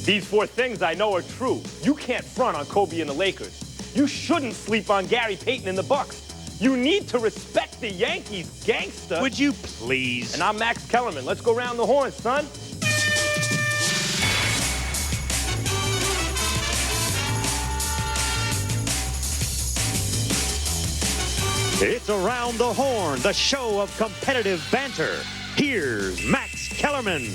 These 4 things I know are true. You can't front on Kobe and the Lakers. You shouldn't sleep on Gary Payton and the Bucks. You need to respect the Yankees, gangsta. Would you please? And I'm Max Kellerman. Let's go round the horn, son. It's Around the Horn, the show of competitive banter. Here's Max Kellerman.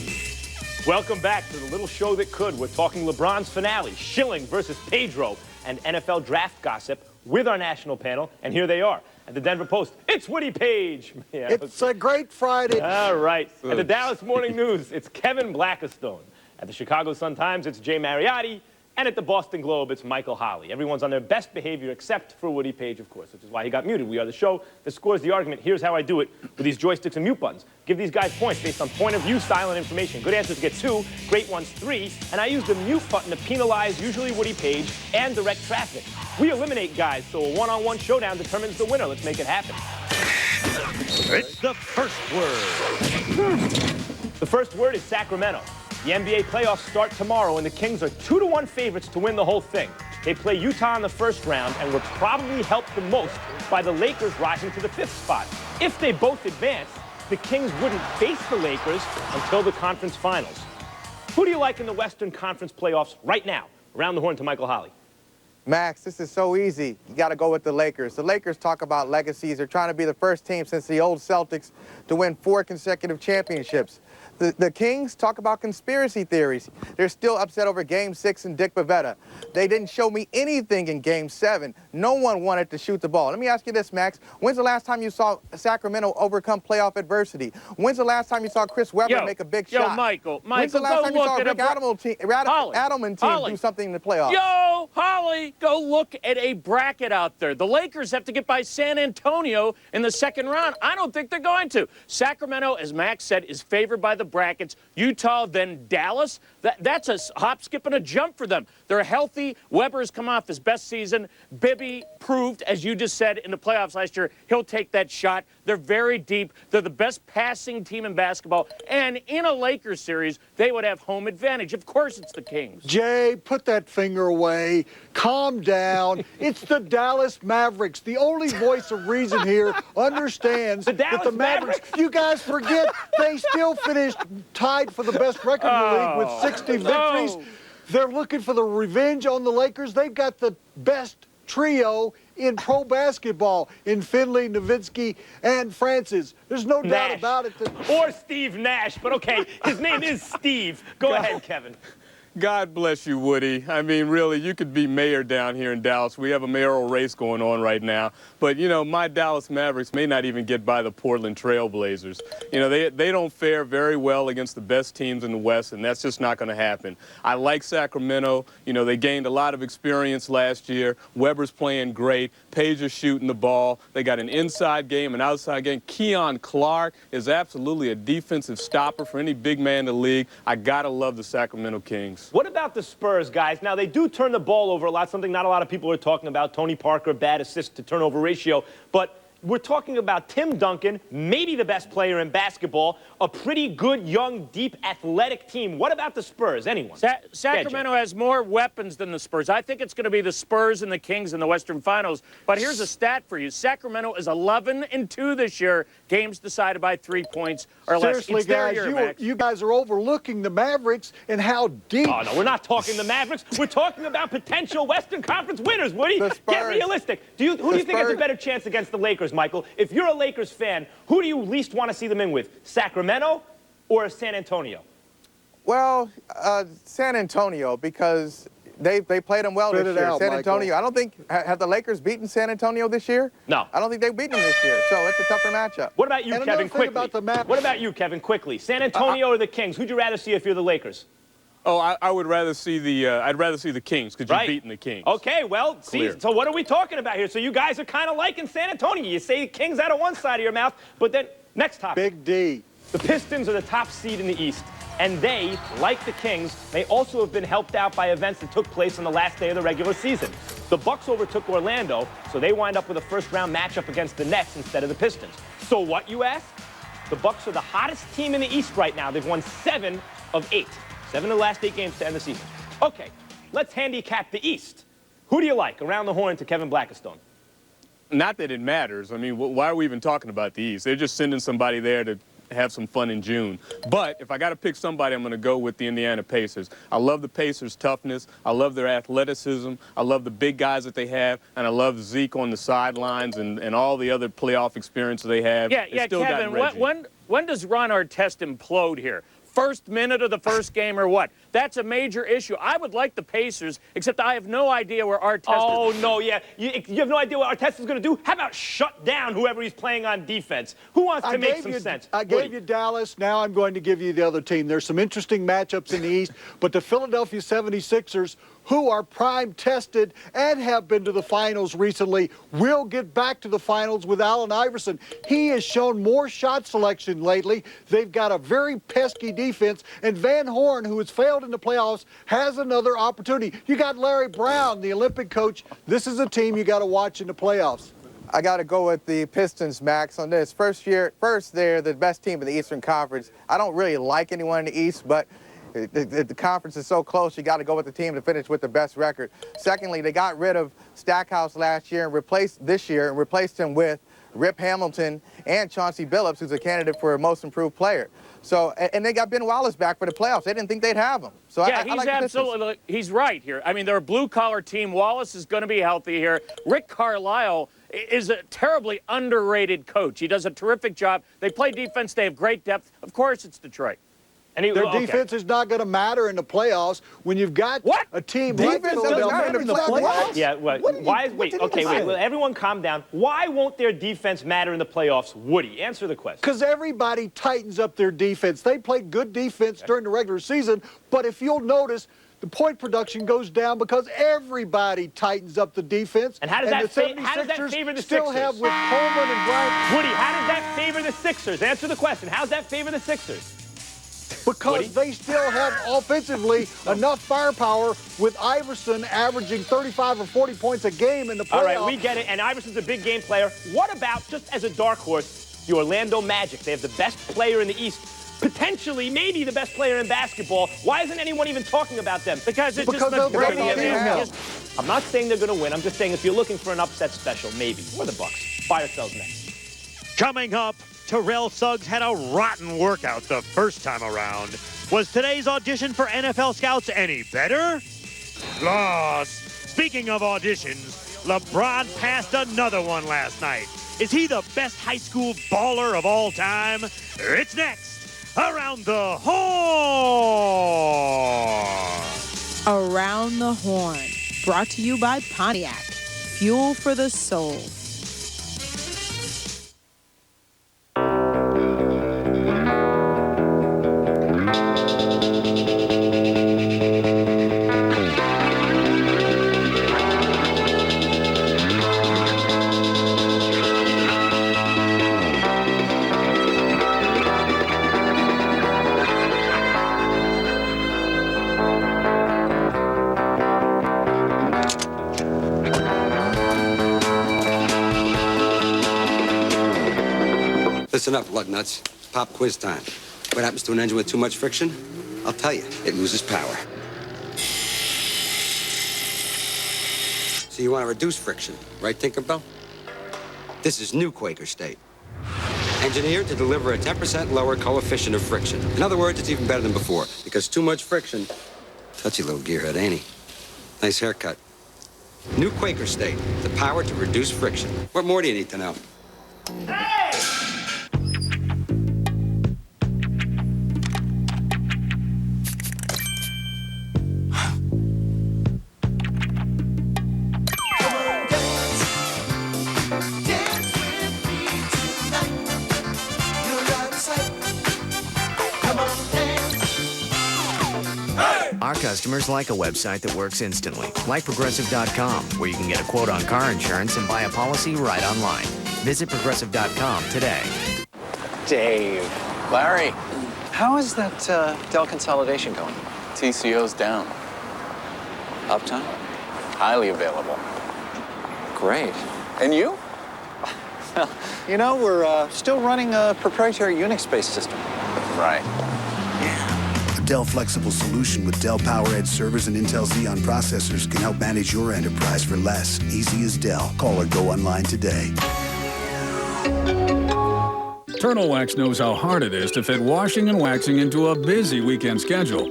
Welcome back to the little show that could. We're talking LeBron's finale, Schilling versus Pedro, and NFL draft gossip with our national panel. And here they are. At the Denver Post, it's Woody Paige. Yeah, it's a great Friday. All right. At the Dallas Morning News, it's Kevin Blackistone. At the Chicago Sun-Times, it's Jay Mariotti. And at the Boston Globe, it's Michael Holley. Everyone's on their best behavior except for Woody Paige, of course, which is why he got muted. We are the show that scores the argument. Here's how I do it with these joysticks and mute buttons. Give these guys points based on point of view, style, and information. Good answers get 2, great ones 3, and I use the mute button to penalize usually Woody Paige and direct traffic. We eliminate guys, so a one-on-one showdown determines the winner. Let's make it happen. It's the first word. The first word is Sacramento. The NBA playoffs start tomorrow, and the Kings are 2-1 favorites to win the whole thing. They play Utah in the first round and were probably helped the most by the Lakers rising to the 5th spot. If they both advance, the Kings wouldn't face the Lakers until the conference finals. Who do you like in the Western Conference playoffs right now? Around the horn to Michael Holley. Max, this is so easy. You got to go with the Lakers. The Lakers talk about legacies. They're trying to be the first team since the old Celtics to win 4 consecutive championships. The Kings talk about conspiracy theories. They're still upset over Game 6 and Dick Bavetta. They didn't show me anything in Game 7. No one wanted to shoot the ball. Let me ask you this, Max. When's the last time you saw Sacramento overcome playoff adversity? When's the last time you saw Chris Webber make a big shot? Yo, Michael, When's the last time you saw Rick Adelman team do something in the playoffs? Yo, Holley, go look at a bracket out there. The Lakers have to get by San Antonio in the second round. I don't think they're going to. Sacramento, as Max said, is favored by the brackets. Utah, then Dallas. That's a hop, skip, and a jump for them. They're healthy. Weber's come off his best season. Bibby proved, as you just said, in the playoffs last year, he'll take that shot. They're very deep. They're the best passing team in basketball. And in a Lakers series, they would have home advantage. Of course, it's the Kings. Jay, put that finger away. Calm down. It's the Dallas Mavericks. The only voice of reason here understands that the Mavericks. You guys forget they still finished tied for the best record in the league with 60 victories. They're looking for the revenge on the Lakers. They've got the best trio in pro basketball in Finley, Nowitzki, and Francis. There's no doubt about it. Or Steve Nash, but okay, his name is Steve. Go ahead, Kevin. God bless you, Woody. I mean, really, you could be mayor down here in Dallas. We have a mayoral race going on right now. But, you know, my Dallas Mavericks may not even get by the Portland Trail Blazers. You know, they don't fare very well against the best teams in the West, and that's just not going to happen. I like Sacramento. You know, they gained a lot of experience last year. Weber's playing great. Paige is shooting the ball. They got an inside game, an outside game. Keon Clark is absolutely a defensive stopper for any big man in the league. I got to love the Sacramento Kings. What about the Spurs, guys? Now, they do turn the ball over a lot, something not a lot of people are talking about. Tony Parker, bad assist-to-turnover ratio. But we're talking about Tim Duncan, maybe the best player in basketball, a pretty good, young, deep, athletic team. What about the Spurs? Anyone? Sacramento has more weapons than the Spurs. I think it's going to be the Spurs and the Kings in the Western Finals. But here's a stat for you. Sacramento is 11-2 this year. Games decided by 3 points or less. Seriously, guys, you guys are overlooking the Mavericks and how deep. Oh, no, we're not talking the Mavericks. We're talking about potential Western Conference winners, Woody. Get realistic. Who do you think has a better chance against the Lakers, Michael? If you're a Lakers fan, who do you least want to see them in with? Sacramento or San Antonio? Well, San Antonio, because they played them well this year. San Antonio, I don't think, have the Lakers beaten San Antonio this year? No. I don't think they've beaten them this year, so it's a tougher matchup. What about you, Kevin, quickly? What about you, Kevin, quickly? San Antonio or the Kings? Who'd you rather see if you're the Lakers? Oh, I would rather see I'd rather see the Kings because you've beaten the Kings. Okay, well, see, so what are we talking about here? So you guys are kind of liking San Antonio. You say the Kings out of one side of your mouth, but then next topic. Big D. The Pistons are the top seed in the East, and they, like the Kings, may also have been helped out by events that took place on the last day of the regular season. The Bucks overtook Orlando, so they wind up with a first-round matchup against the Nets instead of the Pistons. So what, you ask? The Bucks are the hottest team in the East right now. They've won 7 of 8. 7 of the last 8 games to end the season. Okay, let's handicap the East. Who do you like around the horn to Kevin Blackistone? Not that it matters. I mean, why are we even talking about the East? They're just sending somebody there to have some fun in June. But if I got to pick somebody, I'm going to go with the Indiana Pacers. I love the Pacers' toughness. I love their athleticism. I love the big guys that they have. And I love Zeke on the sidelines and all the other playoff experience they have. Yeah, Kevin, when does Ron Artest implode here? First minute of the first game or what? That's a major issue. I would like the Pacers, except I have no idea where Artest is. Oh, no, yeah. You have no idea what Artest is going to do? How about shut down whoever he's playing on defense? Who wants to make some sense? I gave you Dallas. Now I'm going to give you the other team. There's some interesting matchups in the East, but the Philadelphia 76ers, who are prime tested and have been to the finals recently, will get back to the finals with Allen Iverson. He has shown more shot selection lately. They've got a very pesky defense, and Van Horn, who has failed in the playoffs, has another opportunity. You got Larry Brown, the Olympic coach. This is a team you got to watch in the playoffs. I got to go with the Pistons, Max, on this. First, they're the best team in the Eastern Conference. I don't really like anyone in the East, but the conference is so close, you got to go with the team to finish with the best record. Secondly, they got rid of Stackhouse last year and replaced him with Rip Hamilton and Chauncey Billups, who's a candidate for most improved player. So, and they got Ben Wallace back for the playoffs. They didn't think they'd have him. So yeah, I like absolutely. He's right here. I mean, they're a blue-collar team. Wallace is going to be healthy here. Rick Carlisle is a terribly underrated coach. He does a terrific job. They play defense. They have great depth. Of course, it's Detroit. Their defense is not going to matter in the playoffs when you've got a team like Philadelphia in the playoffs. Yeah, wait, everyone calm down. Why won't their defense matter in the playoffs? Woody, answer the question. Because everybody tightens up their defense. They played good defense during the regular season, but if you'll notice, the point production goes down because everybody tightens up the defense. And how does that favor the still Sixers? have with Coleman and Bryant. Woody, how does that favor the Sixers? Answer the question. How does that favor the Sixers? Because they still have offensively enough firepower with Iverson averaging 35 or 40 points a game in the playoffs. All right, we get it. And Iverson's a big game player. What about, just as a dark horse, the Orlando Magic? They have the best player in the East. Potentially, maybe the best player in basketball. Why isn't anyone even talking about them? Because it's because just they'll bring them. I'm not saying they're going to win. I'm just saying if you're looking for an upset special, maybe. Or the Bucks. Fire sells next. Coming up, Terrell Suggs had a rotten workout the first time around. Was today's audition for NFL scouts any better? Plus, speaking of auditions, LeBron passed another one last night. Is he the best high school baller of all time? It's next, Around the Horn. Around the Horn, brought to you by Pontiac, fuel for the soul. Listen up, lug nuts. Pop quiz time. What happens to an engine with too much friction? I'll tell you, it loses power. So you want to reduce friction, right, Tinkerbell? This is new Quaker State. Engineered to deliver a 10% lower coefficient of friction. In other words, it's even better than before, because too much friction. Touchy little gearhead, ain't he? Nice haircut. New Quaker State, the power to reduce friction. What more do you need to know? Our customers like a website that works instantly, like Progressive.com, where you can get a quote on car insurance and buy a policy right online. Visit Progressive.com today. Dave. Larry. How is that Dell consolidation going? TCO's down. Uptime? Highly available. Great. And you? Well, you know, we're still running a proprietary Unix-based system. Right. Dell flexible solution with Dell PowerEdge servers and Intel Xeon processors can help manage your enterprise for less. Easy as Dell. Call or go online today. Turtle Wax knows how hard it is to fit washing and waxing into a busy weekend schedule.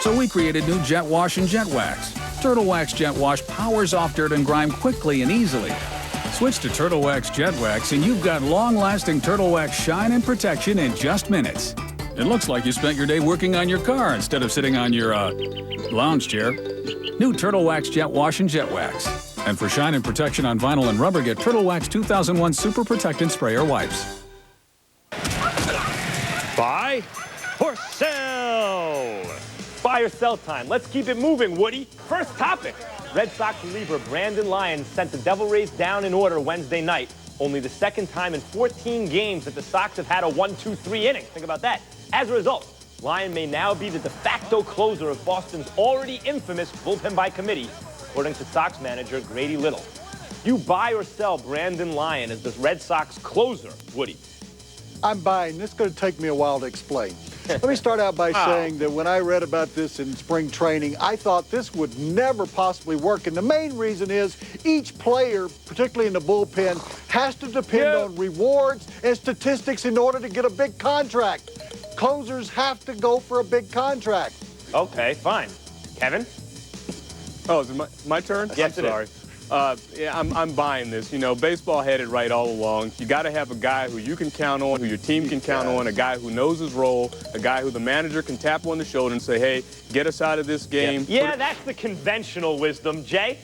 So we created new Jet Wash and Jet Wax. Turtle Wax Jet Wash powers off dirt and grime quickly and easily. Switch to Turtle Wax Jet Wax and you've got long-lasting Turtle Wax shine and protection in just minutes. It looks like you spent your day working on your car instead of sitting on your, lounge chair. New Turtle Wax Jet Wash and Jet Wax. And for shine and protection on vinyl and rubber, get Turtle Wax 2001 Super Protectant Sprayer Wipes. Buy or sell? Buy or sell time. Let's keep it moving, Woody. First topic. Red Sox reliever Brandon Lyons sent the Devil Rays down in order Wednesday night. Only the second time in 14 games that the Sox have had a 1-2-3 inning. Think about that. As a result, Lyon may now be the de facto closer of Boston's already infamous bullpen by committee, according to Sox manager Grady Little. You buy or sell Brandon Lyon as the Red Sox closer, Woody? I'm buying. This is going to take me a while to explain. Let me start out by saying that when I read about this in spring training, I thought this would never possibly work. And the main reason is each player, particularly in the bullpen, has to depend on rewards and statistics in order to get a big contract. Closers have to go for a big contract. Okay, fine. Kevin? Oh, is it my turn? Yes, I'm sorry. Yeah, I'm buying this. You know, baseball had it right all along. You got to have a guy who you can count on, who your team can count on, a guy who knows his role, a guy who the manager can tap on the shoulder and say, hey, get us out of this game. Yeah, that's the conventional wisdom. Jay?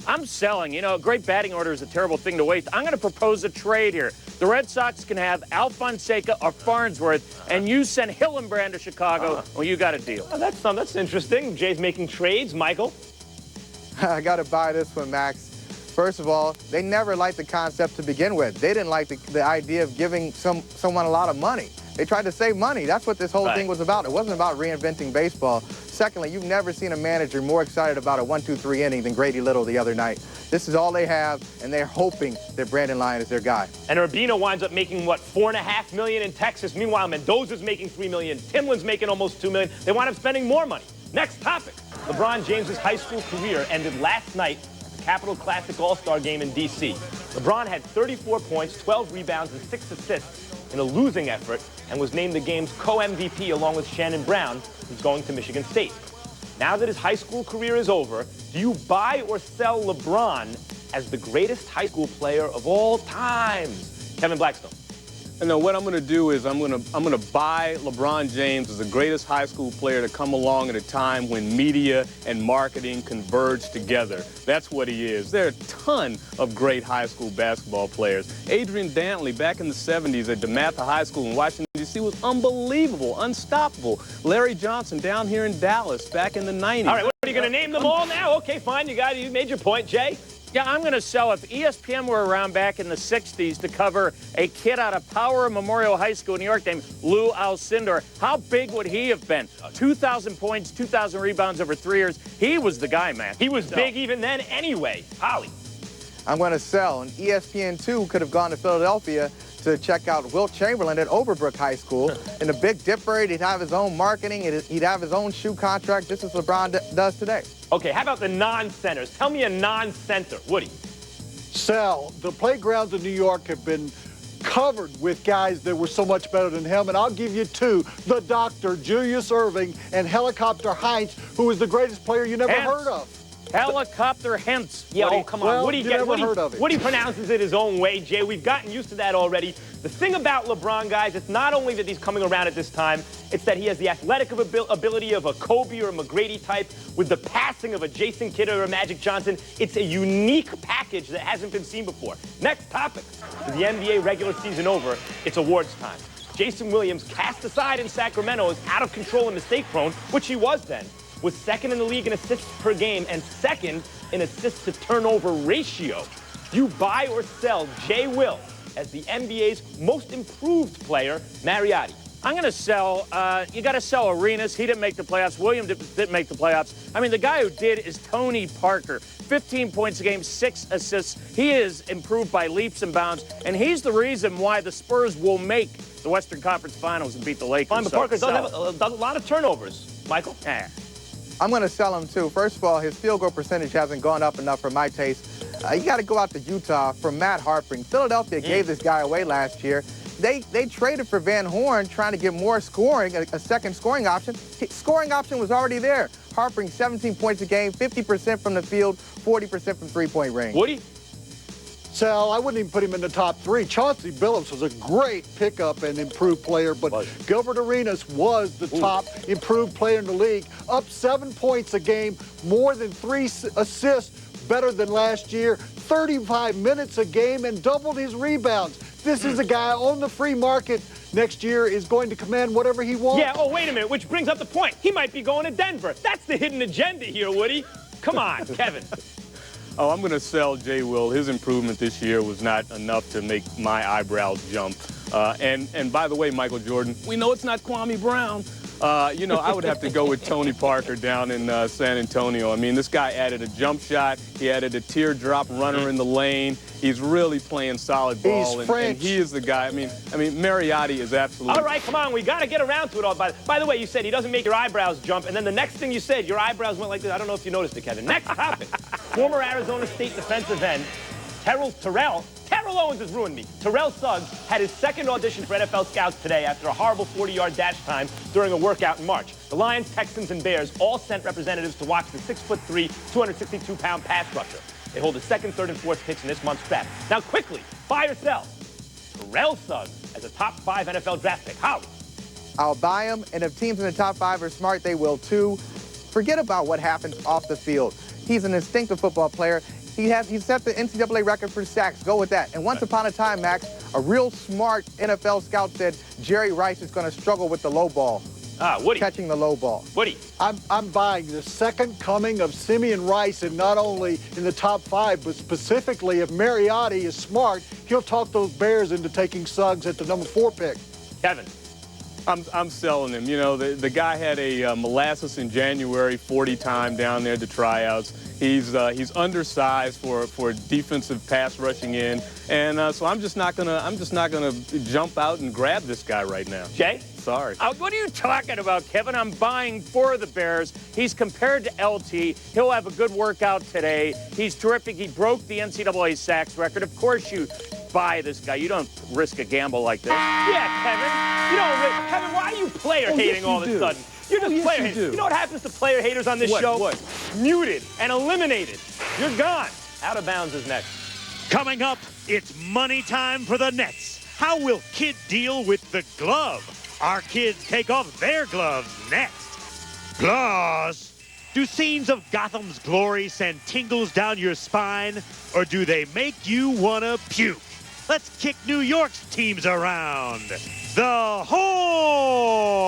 I'm selling. You know, a great batting order is a terrible thing to waste. I'm going to propose a trade here. The Red Sox can have Al Fonseca or Farnsworth, and you send Hillenbrand to Chicago. Well, you got a deal. Oh, that's interesting. Jay's making trades. Michael? I got to buy this one, Max. First of all, they never liked the concept to begin with. They didn't like the idea of giving someone a lot of money. They tried to save money. That's what this whole thing was about. It wasn't about reinventing baseball. Secondly, you've never seen a manager more excited about a 1-2-3 inning than Grady Little the other night. This is all they have, and they're hoping that Brandon Lyon is their guy. And Urbina winds up making, what, $4.5 million in Texas. Meanwhile, Mendoza's making $3 million. Timlin's making almost $2 million. They wind up spending more money. Next topic. LeBron James's high school career ended last night at the Capital Classic All-Star Game in D.C. LeBron had 34 points, 12 rebounds, and 6 assists in a losing effort and was named the game's co-MVP along with Shannon Brown, who's going to Michigan State. Now that his high school career is over, do you buy or sell LeBron as the greatest high school player of all time? Kevin Blackstone. And then what I'm going to do is I'm going to buy LeBron James as the greatest high school player to come along at a time when media and marketing converge together. That's what he is. There are a ton of great high school basketball players. Adrian Dantley back in the 70s at DeMatha High School in Washington, D.C. was unbelievable, unstoppable. Larry Johnson down here in Dallas back in the 90s. All right, what, are you going to name them all now? Okay, fine. You made your point, Jay. Yeah, I'm going to sell. If ESPN were around back in the 60s to cover a kid out of Power Memorial High School in New York named Lou Alcindor, how big would he have been? 2,000 points, 2,000 rebounds over 3 years. He was the guy, man. He was big even then anyway. Holley. I'm going to sell. And ESPN2 could have gone to Philadelphia to check out Wilt Chamberlain at Overbrook High School. In the Big Dipper, he'd have his own marketing. He'd have his own shoe contract, just as LeBron does today. Okay, how about the non-centers? Tell me a non-center. Woody. Sell. The playgrounds in New York have been covered with guys that were so much better than him, and I'll give you two. The Doctor, Julius Erving, and Helicopter Heinz, who was the greatest player you never heard of. Helicopter Hentz. Yeah, oh, come on. Well, Woody pronounces it his own way, Jay. We've gotten used to that already. The thing about LeBron, guys, it's not only that he's coming around at this time, it's that he has the athletic ability of a Kobe or a McGrady type with the passing of a Jason Kidd or a Magic Johnson. It's a unique package that hasn't been seen before. Next topic. With the NBA regular season over, it's awards time. Jason Williams, cast aside in Sacramento, is out of control and mistake-prone, which he was then, was second in the league in assists per game and second in assists to turnover ratio. You buy or sell Jay Will as the NBA's most improved player, Mariotti. I'm going to sell. You got to sell Arenas. He didn't make the playoffs. Williams didn't make the playoffs. I mean, the guy who did is Tony Parker. 15 points a game, 6 assists. He is improved by leaps and bounds, and he's the reason why the Spurs will make the Western Conference Finals and beat the Lakers. Fine, but Parker does have a lot of turnovers. Michael? Yeah. I'm going to sell him, too. First of all, his field goal percentage hasn't gone up enough for my taste. You got to go out to Utah for Matt Harpring. Philadelphia gave this guy away last year. They traded for Van Horn, trying to get more scoring, a second scoring option. Scoring option was already there. Harpring, 17 points a game, 50% from the field, 40% from three-point range. Woody? Sal, I wouldn't even put him in the top 3. Chauncey Billups was a great pickup and improved player, but Gilbert Arenas was the top improved player in the league. Up 7 points a game, more than 3 assists, better than last year, 35 minutes a game, and doubled his rebounds. This is a guy on the free market next year is going to command whatever he wants. Yeah, oh, wait a minute, which brings up the point. He might be going to Denver. That's the hidden agenda here, Woody. Come on, Kevin. Oh, I'm going to sell Jay Will. His improvement this year was not enough to make my eyebrows jump. And by the way, Michael Jordan, we know it's not Kwame Brown. You know, I would have to go with Tony Parker down in San Antonio. I mean, this guy added a jump shot. He added a teardrop runner in the lane. He's really playing solid ball. And he is the guy. I mean, Mariotti is absolutely. All right, come on. We got to get around to it all. By the way, you said he doesn't make your eyebrows jump. And then the next thing you said, your eyebrows went like this. I don't know if you noticed it, Kevin. Next topic. Former Arizona State defensive end, Terrell Owens has ruined me. Terrell Suggs had his second audition for NFL scouts today after a horrible 40-yard dash time during a workout in March. The Lions, Texans, and Bears all sent representatives to watch the 6'3", 262-pound pass rusher. They hold the second, third, and fourth picks in this month's draft. Now, quickly, buy or sell Terrell Suggs as a top 5 NFL draft pick. Holley? I'll buy him, and if teams in the top 5 are smart, they will too. Forget about what happens off the field. He's an instinctive football player. He set the NCAA record for sacks. Go with that. And once upon a time, Max, a real smart NFL scout said Jerry Rice is going to struggle with the low ball. Woody. Catching the low ball. Woody. I'm buying the second coming of Simeon Rice, and not only in the top 5, but specifically if Mariotti is smart, he'll talk those Bears into taking Suggs at the number 4 pick. Kevin. I'm selling him. You know, the guy had a molasses in January 40 time down there at the tryouts. He's undersized for defensive pass rushing in, and so I'm just not gonna jump out and grab this guy right now. Jay? Sorry. What are you talking about, Kevin? I'm buying for the Bears. He's compared to LT. He'll have a good workout today. He's terrific. He broke the NCAA sacks record. Of course you buy this guy. You don't risk a gamble like this. Yeah, Kevin. You don't. Kevin, why are you player hating all of a sudden? You're just player haters. You know what happens to player haters on this show? What? Muted and eliminated. You're gone. Out of Bounds is next. Coming up, it's money time for the Nets. How will Kid deal with the glove? Our kids take off their gloves next. Plus, do scenes of Gotham's glory send tingles down your spine, or do they make you want to puke? Let's kick New York's teams around. The Horn!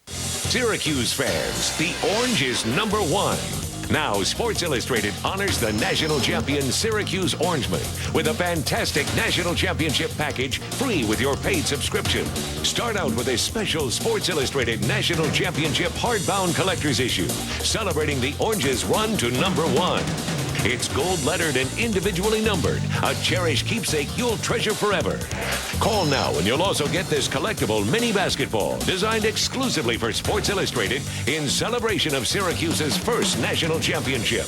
Syracuse fans, the Orange is #1. Now, Sports Illustrated honors the national champion Syracuse Orangemen with a fantastic national championship package free with your paid subscription. Start out with a special Sports Illustrated National Championship hardbound collector's issue, celebrating the Orange's run to #1. It's gold-lettered and individually numbered, a cherished keepsake you'll treasure forever. Call now and you'll also get this collectible mini basketball designed exclusively for Sports Illustrated in celebration of Syracuse's first national championship.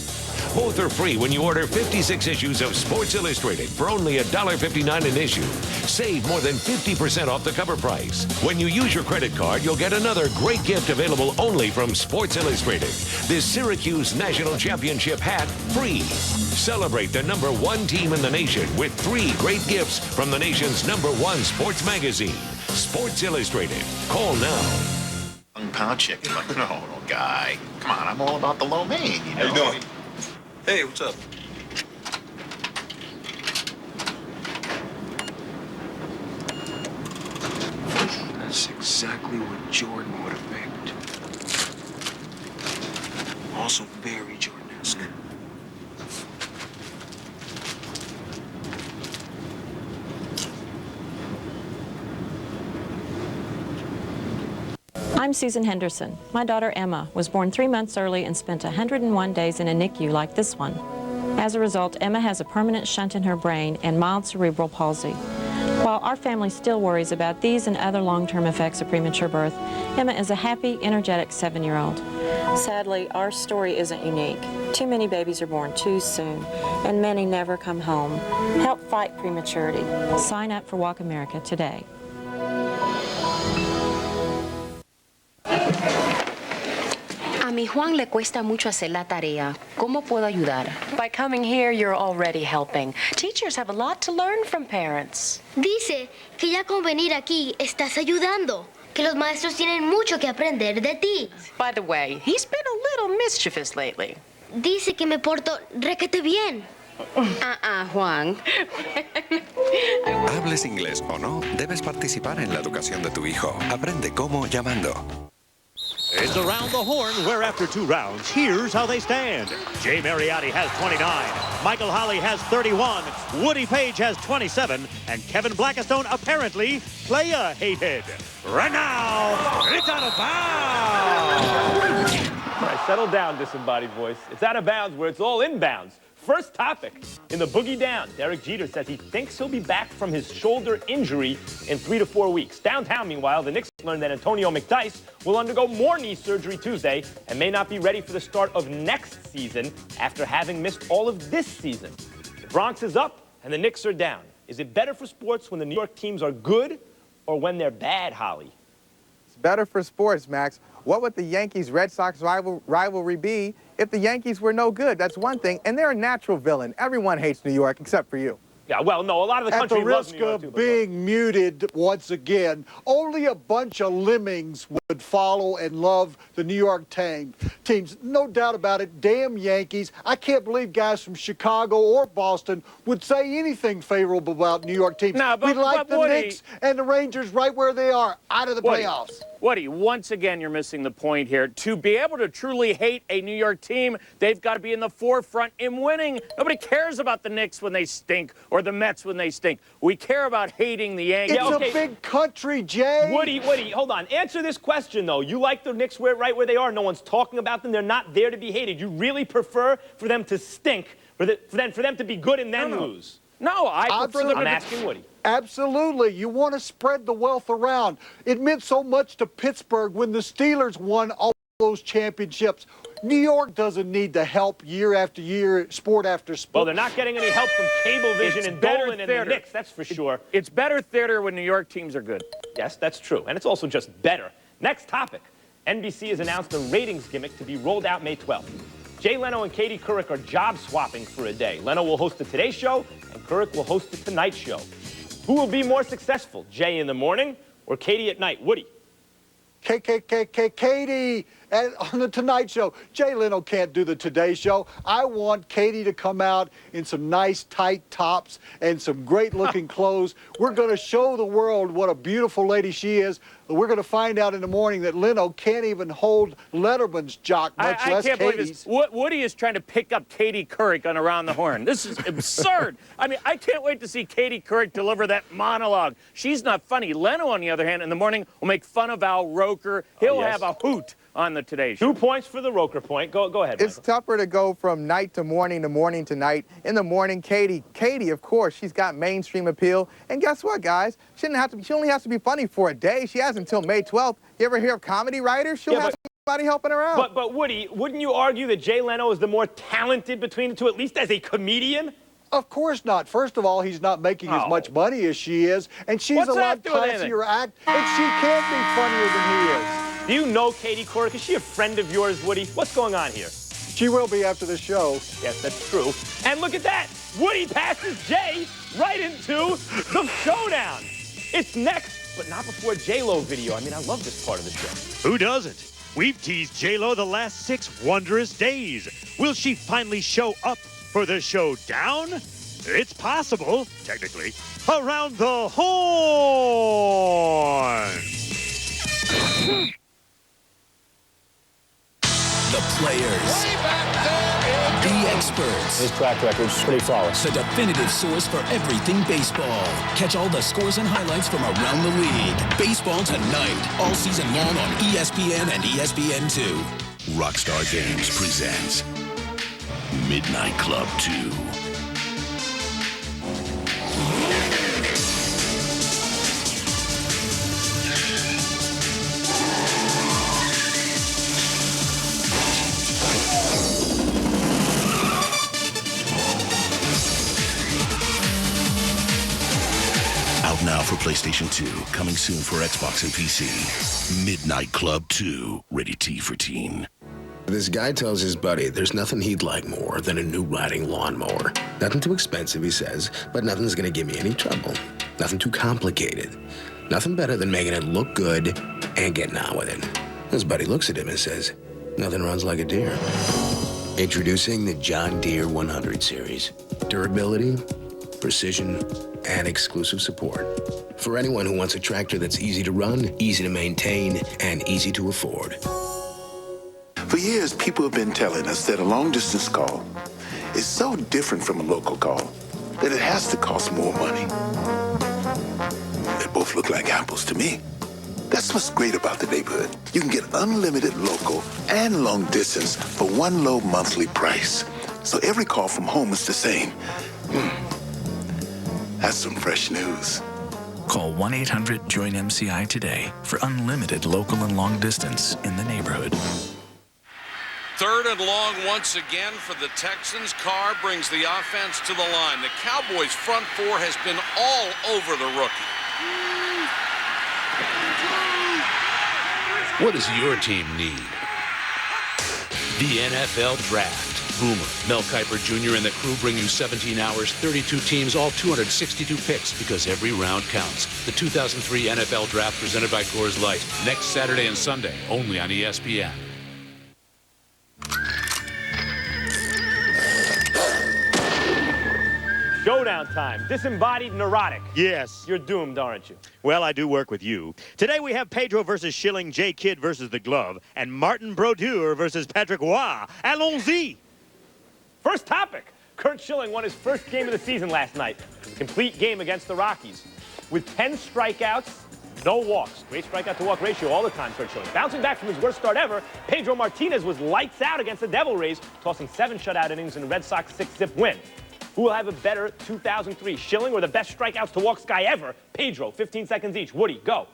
Both are free when you order 56 issues of Sports Illustrated for only $1.59 an issue. Save more than 50% off the cover price. When you use your credit card, you'll get another great gift available only from Sports Illustrated. This Syracuse National Championship hat free. Celebrate the #1 team in the nation with 3 great gifts from the nation's #1 sports magazine, Sports Illustrated. Call now. Pound chicken, like, no, guy. Come on, I'm all about the lo mein, you know. How you doing? Hey, what's up? That's exactly what Jordan would have picked. Also very Jordan-esque. I'm Susan Henderson. My daughter Emma was born 3 months early and spent 101 days in a NICU like this one. As a result, Emma has a permanent shunt in her brain and mild cerebral palsy. While our family still worries about these and other long-term effects of premature birth, Emma is a happy, energetic 7-year-old. Sadly, our story isn't unique. Too many babies are born too soon, and many never come home. Help fight prematurity. Sign up for Walk America today. A mi Juan le cuesta mucho hacer la tarea. ¿Cómo puedo ayudar? By coming here, you're already helping. Teachers have a lot to learn from parents. Dice que ya con venir aquí estás ayudando, que los maestros tienen mucho que aprender de ti. By the way, he's been a little mischievous lately. Dice que me porto requete bien. Juan. Hables inglés o no, debes participar en la educación de tu hijo. Aprende cómo llamando. It's around the horn, where after 2 rounds, here's how they stand. Jay Mariotti has 29, Michael Holley has 31, Woody Paige has 27, and Kevin Blackistone apparently playa-hated. Right now, it's out of bounds. All right, settle down, disembodied voice. It's out of bounds where it's all inbounds. First topic, in the boogie down, Derek Jeter says he thinks he'll be back from his shoulder injury in 3 to 4 weeks. Downtown, meanwhile, the Knicks learned that Antonio McDyess will undergo more knee surgery Tuesday and may not be ready for the start of next season after having missed all of this season. The Bronx is up and the Knicks are down. Is it better for sports when the New York teams are good or when they're bad, Holley? It's better for sports, Max. What would the Yankees-Red Sox rivalry be if the Yankees were no good? That's one thing, and they're a natural villain. Everyone hates New York except for you. Yeah, well, no, a lot of the country loves New York, At the risk of being muted once again, only a bunch of lemmings would follow and love the New York teams. No doubt about it. Damn Yankees. I can't believe guys from Chicago or Boston would say anything favorable about New York teams. No, we like the Woody, Knicks and the Rangers right where they are, out of the playoffs. Woody, once again, you're missing the point here. To be able to truly hate a New York team, they've got to be in the forefront in winning. Nobody cares about the Knicks when they stink or the Mets when they stink. We care about hating the Yankees. It's a big country, Jay. Woody, hold on. Answer this question, though. You like the Knicks right where they are. No one's talking about them. They're not there to be hated. You really prefer for them to stink, for them to be good and then lose? No, I prefer them. I'm asking Woody. Absolutely. You want to spread the wealth around. It meant so much to Pittsburgh when the Steelers won all those championships. New York doesn't need the help year after year, sport after sport. Well, they're not getting any help from Cablevision and Dolan and the Knicks, that's for sure. It's better theater when New York teams are good. Yes, that's true. And it's also just better. Next topic. NBC has announced a ratings gimmick to be rolled out May 12th. Jay Leno and Katie Couric are job swapping for a day. Leno will host the Today Show, and Couric will host the Tonight Show. Who will be more successful, Jay in the morning or Katie at night? Woody. Katie on the Tonight Show. Jay Leno can't do the Today Show. I want Katie to come out in some nice tight tops and some great looking clothes. We're going to show the world what a beautiful lady she is. We're going to find out in the morning that Leno can't even hold Letterman's jock, much less can't believe Katie's. this. Woody is trying to pick up Katie Couric on Around the Horn. This is absurd. I mean, I can't wait to see Katie Couric deliver that monologue. She's not funny. Leno, on the other hand, in the morning will make fun of Al Roker. He'll have a hoot on the Today Show. 2 points for the Roker point. Go ahead, Michael. It's tougher to go from night to morning to night. In the morning, Katie, of course, she's got mainstream appeal. And guess what, guys? She only has to be funny for a day. She has until May 12th. You ever hear of comedy writers? She'll have somebody helping her out. But Woody, wouldn't you argue that Jay Leno is the more talented between the two, at least as a comedian? Of course not. First of all, he's not making as much money as she is, and she's a lot classier act, and she can be funnier than he is. Do you know Katie Couric? Is she a friend of yours, Woody? What's going on here? She will be after the show. Yes, that's true. And look at that. Woody passes Jay right into the showdown. It's next, but not before J-Lo video. I mean, I love this part of the show. Who doesn't? We've teased J-Lo the last 6 wondrous days. Will she finally show up for the showdown? It's possible, technically, around the horn. The players, the experts. His track record's pretty flawless. The definitive source for everything baseball. Catch all the scores and highlights from around the league. Baseball Tonight, all season long on ESPN and ESPN2. Rockstar Games presents Midnight Club 2. Out now for PlayStation 2. Coming soon for Xbox and PC. Midnight Club 2. Rated T for teen. This guy tells his buddy there's nothing he'd like more than a new riding lawnmower. Nothing too expensive, he says, but nothing's gonna give me any trouble. Nothing too complicated. Nothing better than making it look good and getting on with it. His buddy looks at him and says, nothing runs like a deer. Introducing the John Deere 100 series. Durability, precision, and exclusive support. For anyone who wants a tractor that's easy to run, easy to maintain, and easy to afford. For years, people have been telling us that a long-distance call is so different from a local call that it has to cost more money. They both look like apples to me. That's what's great about the neighborhood. You can get unlimited local and long distance for one low monthly price. So every call from home is the same. That's some fresh news. Call 1-800-JOIN-MCI today for unlimited local and long distance in the neighborhood. 3rd and long once again for the Texans. Carr brings the offense to the line. The Cowboys' front four has been all over the rookie. What does your team need? The NFL Draft. Boomer, Mel Kiper Jr. and the crew bring you 17 hours, 32 teams, all 262 picks, because every round counts. The 2003 NFL Draft presented by Coors Light. Next Saturday and Sunday, only on ESPN. Showdown time. Disembodied neurotic. Yes. You're doomed, aren't you? Well, I do work with you. Today we have Pedro versus Schilling, J. Kidd versus the Glove, and Martin Brodeur versus Patrick Roy. Allons-y! First topic. Kurt Schilling won his first game of the season last night. It was a complete game against the Rockies. With 10 strikeouts, no walks. Great strikeout-to-walk ratio all the time, Kurt Schilling. Bouncing back from his worst start ever, Pedro Martinez was lights out against the Devil Rays, tossing 7 shutout innings in the Red Sox 6-zip win. Who will have a better 2003, Schilling or the best strikeouts-to-walks guy ever? Pedro, 15 seconds each. Woody, go.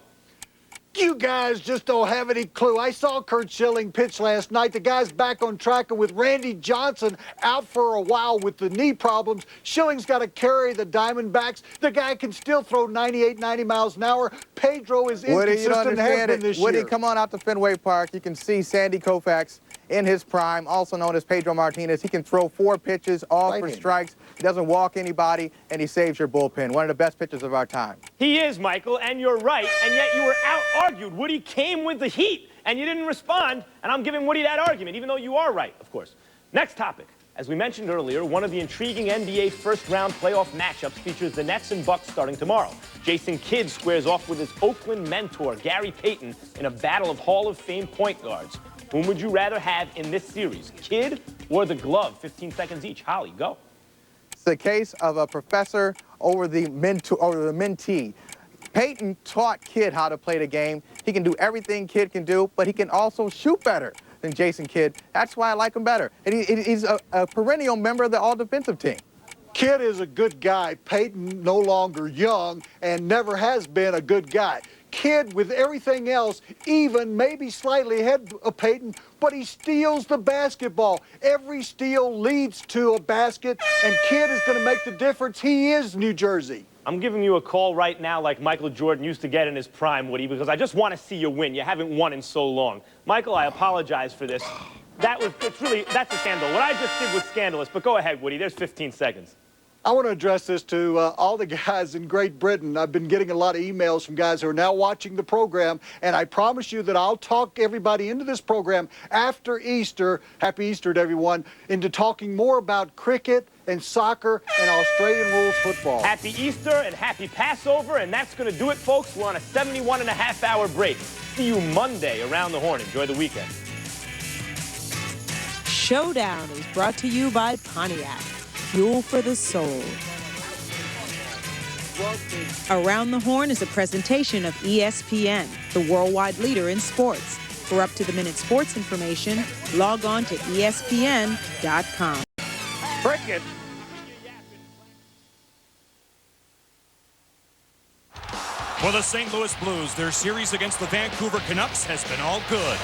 You guys just don't have any clue. I saw Kurt Schilling pitch last night. The guy's back on track, and with Randy Johnson out for a while with the knee problems, Schilling's got to carry the Diamondbacks. The guy can still throw 98, 90 miles an hour. Pedro is inconsistent and has been this year. Woody, come on out to Fenway Park. You can see Sandy Koufax in his prime, also known as Pedro Martinez. He can throw 4 pitches, all for strikes. He doesn't walk anybody, and he saves your bullpen. One of the best pitchers of our time. He is, Michael, and you're right, and yet you were out-argued. Woody came with the heat, and you didn't respond, and I'm giving Woody that argument, even though you are right, of course. Next topic. As we mentioned earlier, one of the intriguing NBA first-round playoff matchups features the Nets and Bucks starting tomorrow. Jason Kidd squares off with his Oakland mentor, Gary Payton, in a battle of Hall of Fame point guards. Whom would you rather have in this series, Kidd or the Glove? 15 seconds each. Holley, go. It's the case of a professor over the mentee. Payton taught Kidd how to play the game. He can do everything Kidd can do, but he can also shoot better than Jason Kidd. That's why I like him better. And he's a perennial member of the all-defensive team. Kidd is a good guy. Payton no longer young and never has been a good guy. Kidd, with everything else, even maybe slightly ahead of Payton, but he steals the basketball. Every steal leads to a basket, and Kidd is going to make the difference. He is New Jersey. I'm giving you a call right now like Michael Jordan used to get in his prime, Woody, because I just want to see you win. You haven't won in so long. Michael, I apologize for this. That's a scandal. What I just did was scandalous, but go ahead, Woody. There's 15 seconds. I want to address this to all the guys in Great Britain. I've been getting a lot of emails from guys who are now watching the program, and I promise you that I'll talk everybody into this program after Easter, happy Easter to everyone, into talking more about cricket and soccer and Australian rules football. Happy Easter and happy Passover, and that's going to do it, folks. We're on a 71.5-hour break. See you Monday around the horn. Enjoy the weekend. Showdown is brought to you by Pontiac. Fuel for the soul. Around the Horn is a presentation of ESPN, the worldwide leader in sports. For up-to-the-minute sports information, log on to ESPN.com. Cricket. For the St. Louis Blues, their series against the Vancouver Canucks has been all good.